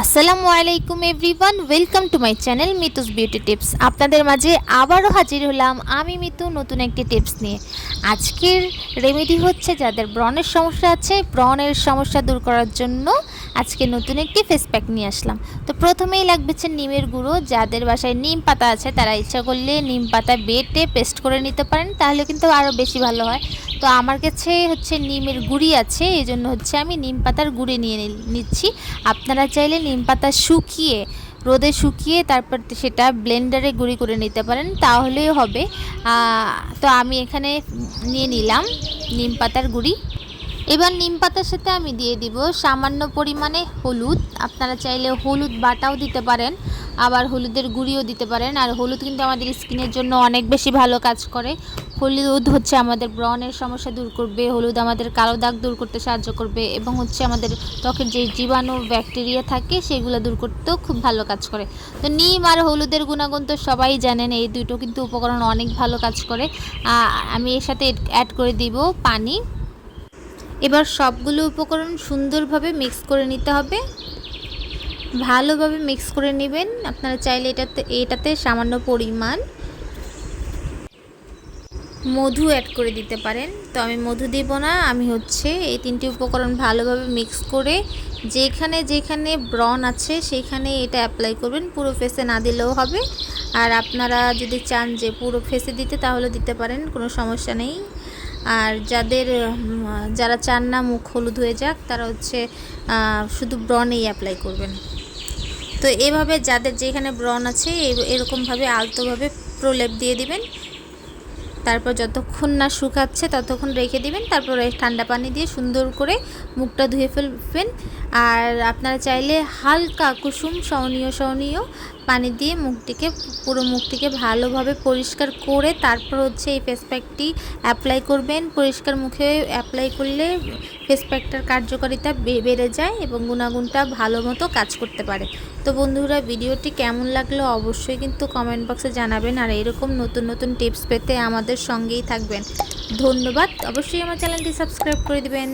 আসসালামু আলাইকুম everyone, welcome to my channel Mitu's beauty tips. আপনাদের মাঝে আবারও হাজির হলাম আমি মিতু নতুন একটি টিপস নিয়ে। আজকের রেমেডি হচ্ছে যাদের ব্রণের সমস্যা আছে, ব্রণের সমস্যা দূর করার জন্য আজকে নতুন একটি ফেস প্যাক নিয়ে আসলাম। তো প্রথমেই লাগবে হচ্ছে নিমের গুঁড়ো। যাদের বাসায় নিম পাতা আছে তারা ইচ্ছা করলে নিম পাতা বেটে পেস্ট করে নিতে পারেন, তাহলে কিন্তু আরও বেশি ভালো হয়। তো আমার কাছে হচ্ছে নিমের গুঁড়ি আছে, এই জন্য হচ্ছে আমি নিম পাতার গুঁড়ি নিয়ে নিচ্ছি। আপনারা চাইলে নিম পাতা শুকিয়ে রোদে শুকিয়ে তারপর সেটা ব্লেন্ডারে গুঁড়ি করে নিতে পারেন, তাহলেই হবে। তো আমি এখানে নিয়ে নিলাম নিম পাতার গুঁড়ি। এবার নিম পাতার সাথে আমি দিয়ে দিব সামান্য পরিমাণে হলুদ। আপনারা চাইলে হলুদ বাটাও দিতে পারেন, আবার হলুদের গুঁড়িও দিতে পারেন। আর হলুদ কিন্তু আমাদের স্কিনের জন্য অনেক বেশি ভালো কাজ করে। হলুদ হচ্ছে আমাদের ব্রণের সমস্যা দূর করবে, হলুদ আমাদের কালো দাগ দূর করতে সাহায্য করবে, এবং হচ্ছে আমাদের ত্বকের যে জীবাণু ব্যাকটেরিয়া থাকে সেগুলো দূর করতেও খুব ভালো কাজ করে। তো নিম আর হলুদের গুণাগুণ তো সবাই জানেন, এই দুটো কিন্তু উপকরণ অনেক ভালো কাজ করে। আমি এর সাথে অ্যাড করে দিব পানি। এবার সবগুলো উপকরণ সুন্দরভাবে মিক্স করে নিতে হবে, ভালোভাবে মিক্স করে নেবেন। আপনারা চাইলে এটাতে সামান্য পরিমাণ মধু অ্যাড করে দিতে পারেন। তো আমি মধু দিব না, আমি হচ্ছে এই তিনটি উপকরণ ভালোভাবে মিক্স করে যেখানে যেখানে ব্রণ আছে সেখানে এটা অ্যাপ্লাই করবেন, পুরো ফেসে না দিলেও হবে। আর আপনারা যদি চান যে পুরো ফেসে দিতে তাহলে দিতে পারেন, কোনো সমস্যা নেই। আর যারা চান না মুখ হলুদ হয়ে যাক তারা হচ্ছে শুধু ব্রণেই অ্যাপ্লাই করবেন। তো এভাবে যাদের যেখানে ব্রণ আছে এরকমভাবে আলতোভাবে প্রলেপ দিয়ে দিবেন। তারপর যতক্ষণ না শুকাচ্ছে ততক্ষণ রেখে দিবেন, তারপরে ঠান্ডা পানি দিয়ে সুন্দর করে মুখটা ধুয়ে ফেলবেন। আর আপনারা চাইলে হালকা কুসুম সহনীয় পানি দিয়ে পুরো মুখটিকে ভালোভাবে পরিষ্কার করে তারপর হচ্ছে এই ফেস প্যাকটি অ্যাপ্লাই করবেন। পরিষ্কার মুখে অ্যাপ্লাই করলে ফেস প্যাকটার কার্যকারিতা বেড়ে যায় এবং গুণাগুণটা ভালো মতো কাজ করতে পারে। তো বন্ধুরা, ভিডিওটি কেমন লাগলো অবশ্যই কিন্তু কমেন্ট বক্সে জানাবেন। আর এরকম নতুন নতুন টিপস পেতে আমাদের সঙ্গেই থাকবেন। ধন্যবাদ। অবশ্যই আমার চ্যানেলটি সাবস্ক্রাইব করে দিবেন।